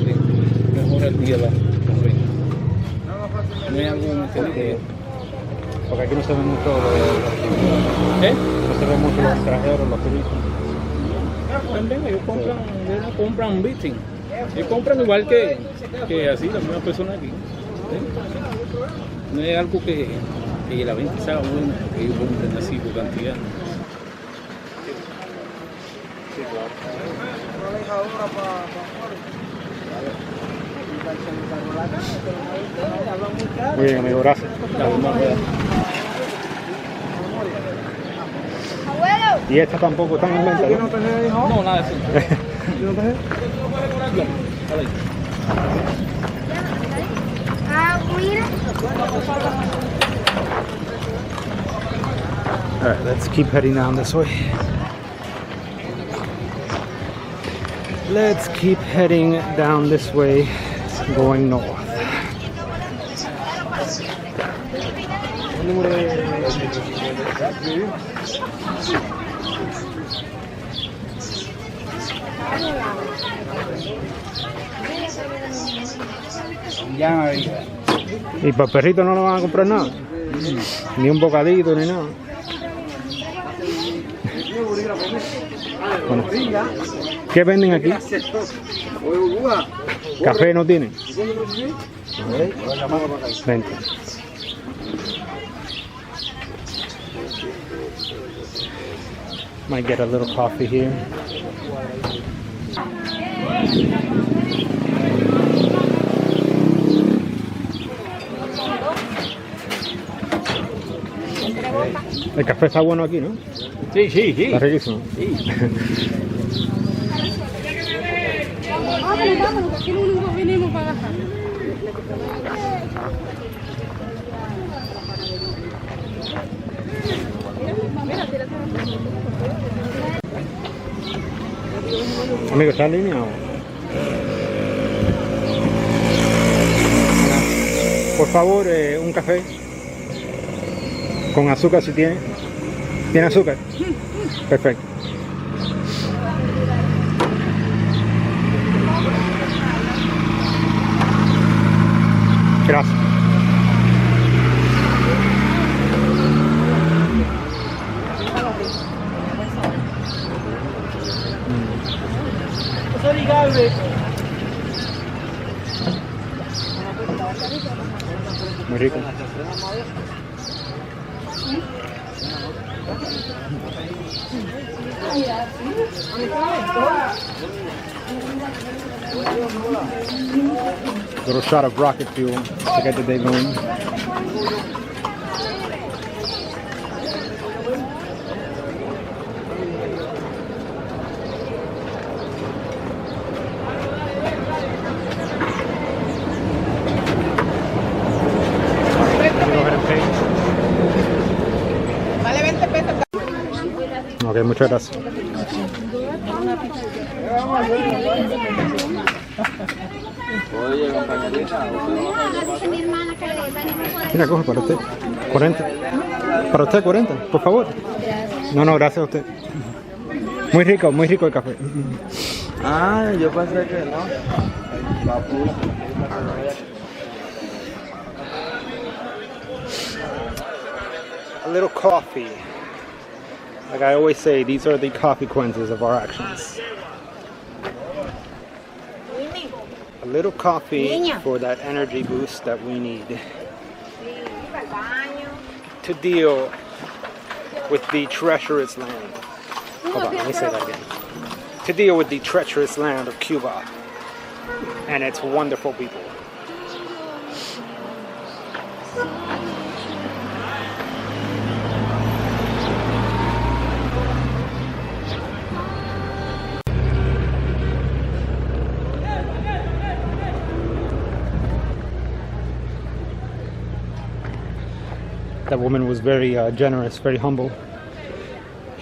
mejora el día la venta. No es algo entendido. Porque aquí no se ven mucho no se ven mucho los extranjeros, los turistas. También ellos compran un beating. Ellos compran igual que así las mismas personas aquí. No es algo que la venta sea buena, que ellos compren así por cantidad. Sí, claro. Muy bien, amigo, gracias. Y esta tampoco están en venta, ¿no? No, nada de eso. All right, let's keep heading down this way. Let's keep heading down this way, going north. Y para el perrito no le van a comprar nada, ni un bocadito ni nada. Bueno, ¿qué venden aquí? ¿Café no tienen? Vente. Might get a little coffee here. El café está bueno aquí, ¿no? Sí, sí, sí. Está riquísimo. Sí. Vámonos, que aquí lo único que vinimos para gastar. Amigo, ¿está en línea o? Por favor, un café con azúcar si tiene. ¿Tiene azúcar? Perfecto. Gracias. Muy rico. Little shot of rocket fuel to get the day going. Ok, muchas gracias. Oye, compañerita, Mira, coge para usted. 40. Para usted 40, por favor. No, no, gracias a usted. Muy rico el café. ah, yo pensé que no. A little coffee. Like I always say, these are the consequences of our actions. A little coffee for that energy boost that we need to deal with the treacherous land. Hold on, let me say that again. To deal with the treacherous land of Cuba and its wonderful people. That woman was very generous, very humble.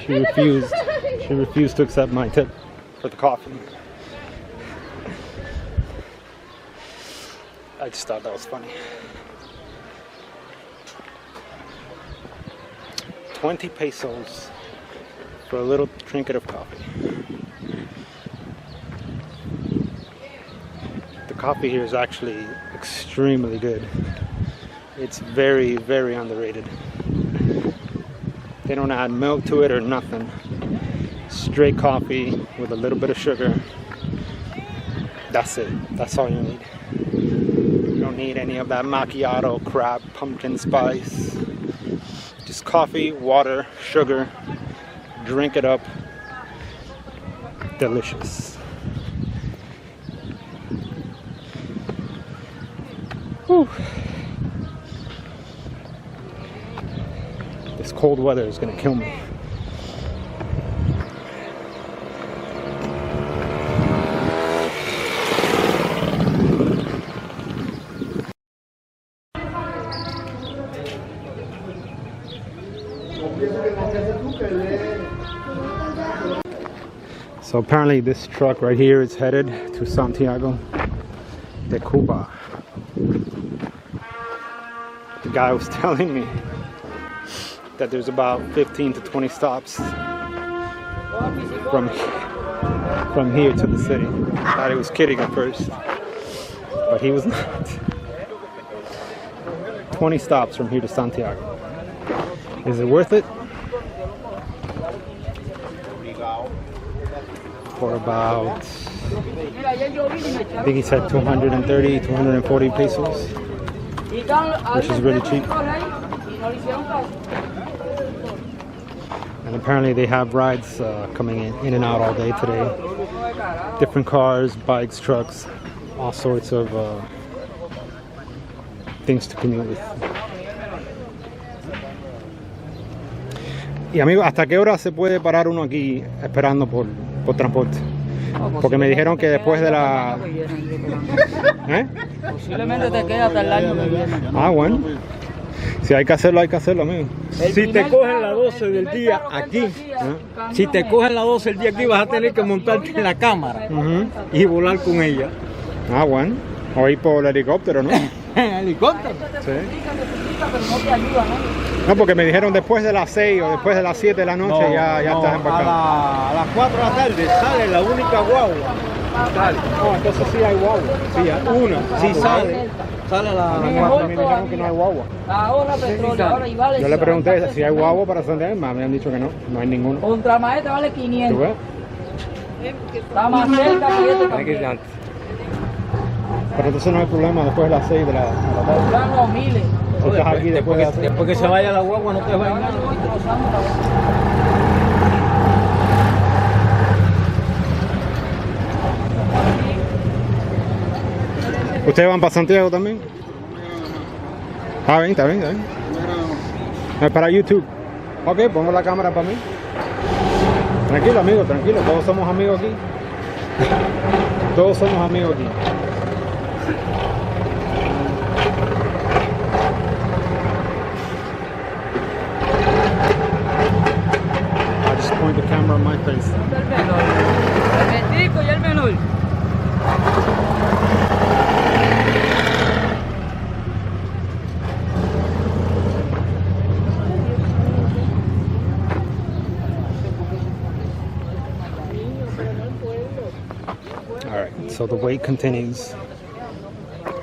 She refused to accept my tip for the coffee. I just thought that was funny. 20 pesos for a little trinket of coffee. The coffee here is actually extremely good. It's very, very underrated. They don't add milk to it or nothing. Straight coffee with a little bit of sugar. That's it. That's all you need. You don't need any of that macchiato crap, pumpkin spice. Just coffee, water, sugar. Drink it up. Delicious. Whew. This cold weather is going to kill me. So apparently this truck right here is headed to Santiago de Cuba. The guy was telling me that there's about 15 to 20 stops from here to the city. I thought he was kidding at first, but he was not. 20 stops from here to Santiago. Is it worth it? For about, I think he said 230, 240 pesos, which is really cheap. And apparently they have rides coming in and out all day today. Different cars, bikes, trucks, all sorts of things to commute with. Y amigo, ¿hasta qué hora se puede parar uno aquí esperando por transporte? Porque me dijeron que después de la... ¿Eh? Posiblemente te queda hasta el año que viene. Ah, bueno. Si hay que hacerlo, amigo. Si te cogen las 12 del día aquí, si te cogen las 12 del día aquí, vas a tener que montarte en la cámara y volar con ella. Ah, bueno. O ir por el helicóptero, ¿no? ¿Helicóptero? Sí. No, porque me dijeron después de las 6 o después de las 7 de la noche ya estás embarcado. A las 4 de la tarde sale la única guagua. Sale. No, entonces sí hay guagua. Sí, una. Sí sale. Sale la Me dijeron que no hay guagua. Ahora petróleo, ahora y vale. Yo le pregunté si hay guagua para Santiago, me han dicho que no hay ninguno. Contra maestra vale ¿Tú 500. ves? Está más cerca que este también. Pero entonces no hay problema después de las 6 de la tarde. Ya no, miles. Si estás aquí después de las 6. Después que se vaya la guagua no te va a ir nada. ¿Ustedes van para Santiago también? Está bien. Es para YouTube. Ok, pongo la cámara para mí. Tranquilo, amigo, tranquilo. Todos somos amigos aquí. Todos somos amigos aquí. I just point the camera on my face. El menor. El medico y el menor. Alright, so the wait continues.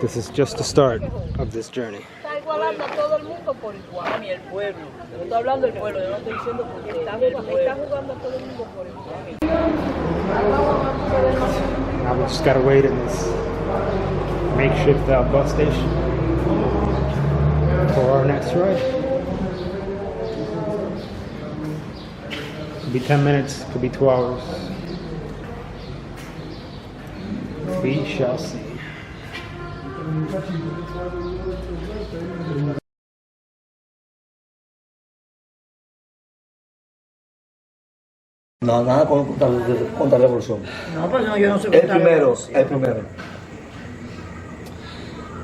This is just the start of this journey. Está igualando a todo el mundo por igual. Ni el pueblo. Yo estoy hablando del pueblo, yo no estoy diciendo por qué. Está jugando a todo el mundo por igual. Now we just gotta wait in this makeshift bus station for our next ride. Could be 10 minutes, could be 2 hours. We shall see. No, nada contra revolución. No, pues no, yo no sé El primero, el primero.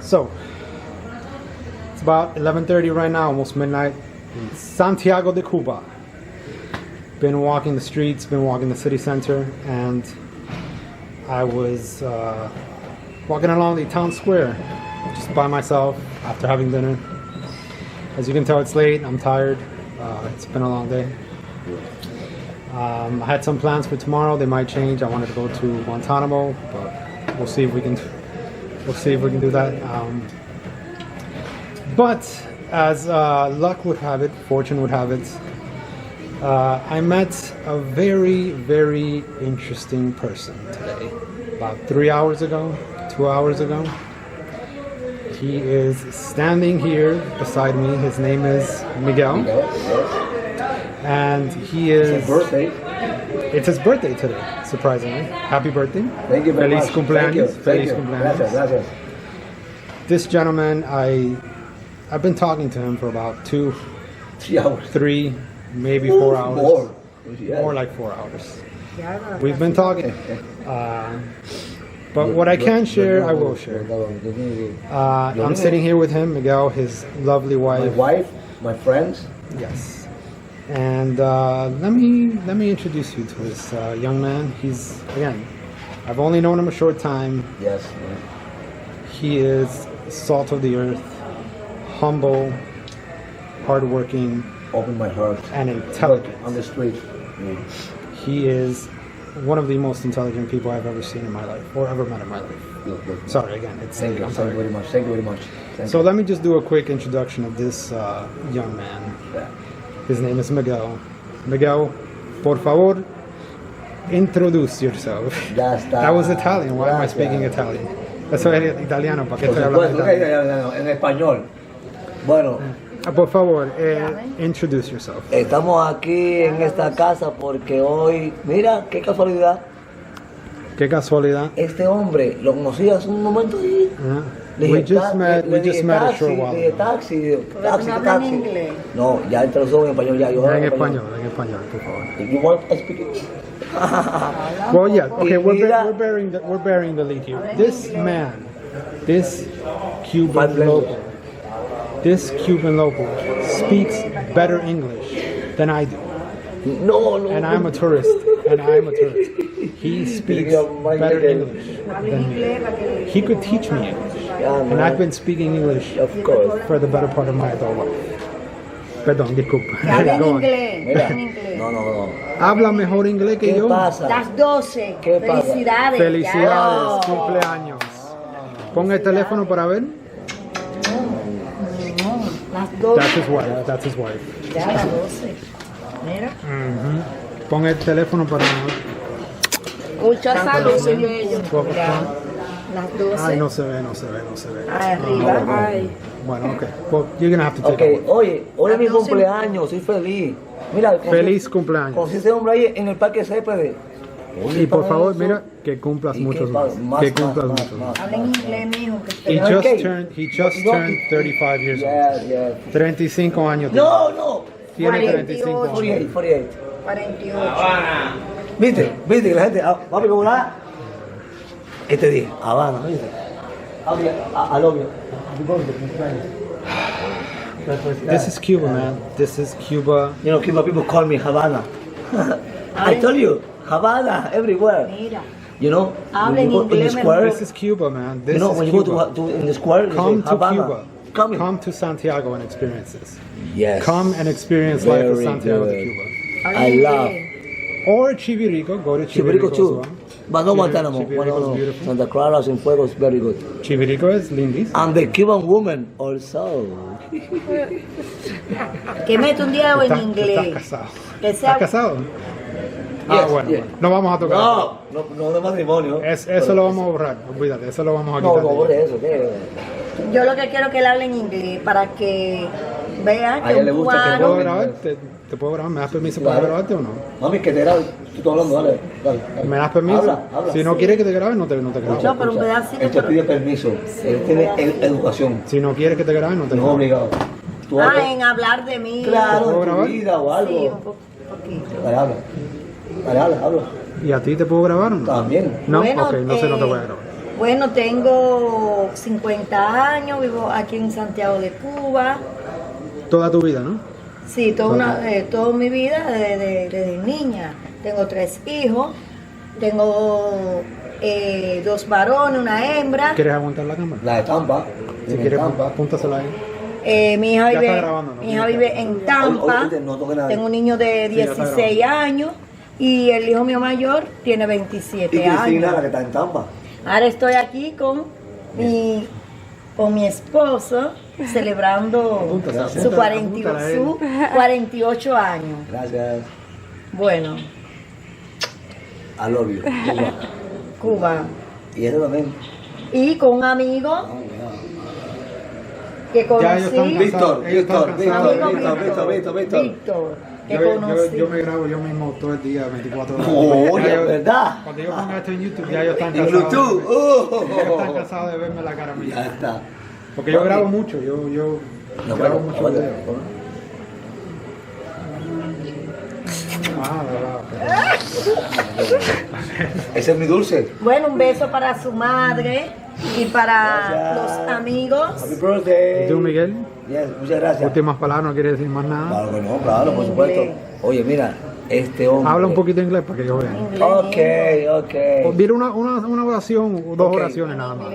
So, it's about 11:30 right now, almost midnight, in Santiago de Cuba. Been walking the streets, been walking the city center, and I was walking along the town square just by myself after having dinner. As you can tell, it's late, I'm tired, it's been a long day. I had some plans for tomorrow, they might change. I wanted to go to Guantanamo, but we'll see if we can do that. But as luck would have it, fortune would have it, I met a very, very interesting person today. About 3 hours ago, 2 hours ago. He is standing here beside me. His name is Miguel. And he is... It's his birthday. It's his birthday today, surprisingly. Happy birthday. Thank you very Feliz much. cumpleaños. Thank you. Feliz cumpleaños. Gracias, gracias. This gentleman, I've been talking to him for about 2, 3 hours. 3, maybe 4 hours. More. Yeah. More like 4 hours. We've been talking. But what I can share, I will share. I'm sitting here with him, Miguel, his lovely wife. My wife, my friends. Yes. And let me introduce you to this young man. He's, again, I've only known him a short time. Yes. He is salt of the earth, humble, hardworking, Open my heart. and intelligent. On the street. He is one of the most intelligent people I've ever seen in my life, or ever met in my life. Good. Sorry, again, it's Thank you. I'm Thank you sorry. very much. Thank you very much. Thank So let me just do a quick introduction of this young man. you. His name is Miguel. Miguel, por favor, introduce yourself. Ya está. That was Italian. Why am I Gracias. speaking Italian? Eso es italiano. ¿Para qué Por estoy hablando supuesto, italiano? en español. Bueno, Por favor, introduce yourself. estamos aquí en esta casa porque hoy, mira, qué casualidad, Qué casualidad. este hombre lo conocí hace un momento y le We dije, just met a short while le dije, ago. taxi. No, ya entró en español ya. Yo En español, por favor. If you want, I speak it. Well, yeah. Okay, Mira. we're bearing the lead here. This man, this Cuban Five local, this Cuban local speaks better English than I do, No. and I'm a tourist. He speaks better English than me. He could teach me English, and I've been speaking English Of course. for the better part of my adult life. Perdón, disculpa. Go on. Mira, no. Habla mejor inglés que ¿Qué yo. pasa? Las 12. ¿Qué pasa? Felicidades. Felicidades, cumpleaños. Pon el teléfono para ver. Las 12. That's his wife. Ya, las 12. Mira. Pon el teléfono para... Mucha salud, señor. Las 12. Ay, no se ve. Arriba. Ay. Bueno, ok. Well, you're gonna have to take Ok, it. oye, hoy es mi cumpleaños, soy feliz. Mira, Feliz cumpleaños. conocí a ese hombre ahí en el Parque Céspede. Y por favor, mira, que cumplas Y muchos que más. más, Que más, cumplas más, muchos más. más. Habla en inglés, mijo. Que He Okay. just turned 35 years old. Yeah. 35 años. No. Tiene 35 años. 48. 48. ¿Viste que la gente, papi, ¿cómo la? Este día, Havana, ¿viste? Al obvio. This is Cuba, man. This is Cuba. You know, Cuban people call me Havana. I told you, Havana, everywhere. Mira, You know, habla when en you go in the inglés square, This is Cuba, man. This you know, is when you Cuba. go to in the square, you Come say to Havana. Cuba. Come to Santiago and experience this. Yes. Come and experience life of Very Santiago de good. Cuba. habla I en love inglés. Or Chivirico. Go to Chivirico Chivirico too. as well. But no Guantanamo. Chivirico is No. beautiful. Santa Clara and Fuego is very good. Chivirico is lindis. And the Cuban woman also. Que mete un diálogo en Estás inglés. casado. Que sea ¿Estás casado? Yes, Bueno, yes. bueno. No vamos a tocar. No de matrimonio. Eso lo vamos a borrar. Olvídate, eso lo vamos a No, quitar. no, por eso. ¿Qué? Yo lo que quiero es que él hable en inglés para que vean A que ella un le gusta que ¿Te puedo cubano... hable. grabar? ¿Te puedo grabar? ¿Me das permiso para Claro. grabarte o no? Mami, que te grabo. Tú estás hablando, dale. ¿Me das permiso? Habla. Si no quieres que te grabe, no te grabo. No, pero un pedacito, Él te pero- pide permiso. Él tiene educación. Si no quieres que te grabe, no te No es grabo. obligado. Tú hablas. en hablar de mí. Claro, ¿Puedo en tu grabar? vida o algo. Sí, un poquito. Dale, habla. Dale, habla. ¿Y a ti te puedo grabar o no? También. No, Bueno, ok, no sé, no te voy a grabar. Bueno, tengo 50 años, vivo aquí en Santiago de Cuba. Toda tu vida, ¿no? Sí, toda mi vida desde niña. Tengo 3 hijos, tengo 2 varones, una hembra. ¿Quieres aguantar la cámara? La de Tampa. Si En quieres, Tampa. apúntasela ahí. Mi hija Ya vive, está grabando, ¿no? mi hija vive en Tampa. Oye, no toque nada. Tengo un niño de Sí, ya está 16 años y el hijo mío mayor tiene 27 Y Cristina, años. la que está en Tampa. Ahora estoy aquí con mi esposo celebrando Apúntala, su apúntala, 48 años. Gracias. Bueno, I love you. Cuba. Y eso también. Y con un amigo que Ya ellos están conocí. Víctor, Ellos están Víctor, cansados. Víctor. Víctor, que conocí. Yo me grabo yo mismo todo el día, 24 horas. Oye, Ya yo- ¿verdad? Cuando yo ponga esto en YouTube, ya ellos están En cansados. Bluetooth. Ya están cansados de verme la cara Ya mía. está. Porque yo grabo mucho, yo No, grabo bueno, mucho bueno. video. Ah, verdad. Ese es mi dulce. Bueno, un beso para su madre y para Gracias. los amigos. Happy birthday. ¿Y tú, Miguel? Yes, muchas gracias. Últimas palabras, no quieres decir más nada. Claro que no, claro, por supuesto. Oye, mira, este hombre. Habla un poquito inglés para que yo vea. Ok. Dile una oración o 2 Ok. oraciones nada más.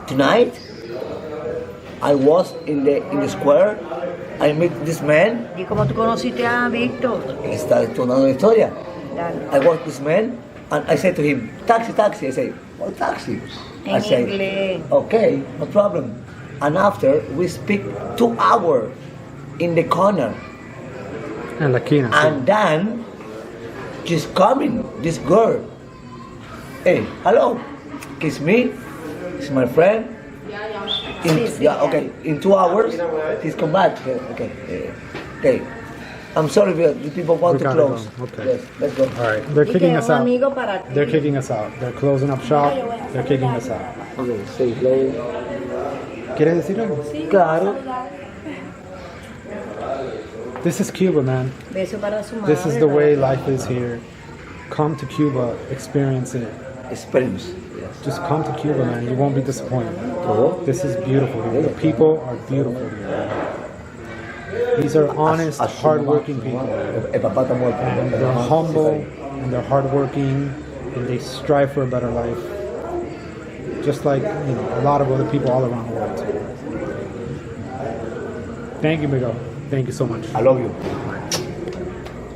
Tonight, I was in the square. I met this man. ¿Y cómo tú conociste a Víctor? Está detonando la historia. Dale. I was this man, and I said to him, taxi. I say, oh, taxi. I En say, inglés. okay, no problem. And after, we speak 2 hours in the corner. En la esquina. sí. And then, she's coming, this girl. Hey, hello, kiss me, it's my friend. Okay, in 2 hours, he's come back. Okay. I'm sorry, but the people want We to gotta close. go, okay. Yes, let's go. All right, they're Y kicking que us un out. amigo para ti. They're kicking us out. They're closing up shop. They're kicking us out. Okay, say hello. ¿Quieres decir algo? Claro. This is Cuba, man. Beso para su madre. This is the way life is here. Come to Cuba, experience it. Experience. Yes. Just come to Cuba, man. You won't be disappointed. Oh. This is beautiful here. The people are beautiful here. These are honest, hardworking people. El papá está muerto. And they're humble, and they're hardworking, and they strive for a better life. Just like, a lot of other people all around the world. Thank you, Miguel. Thank you so much. I love you.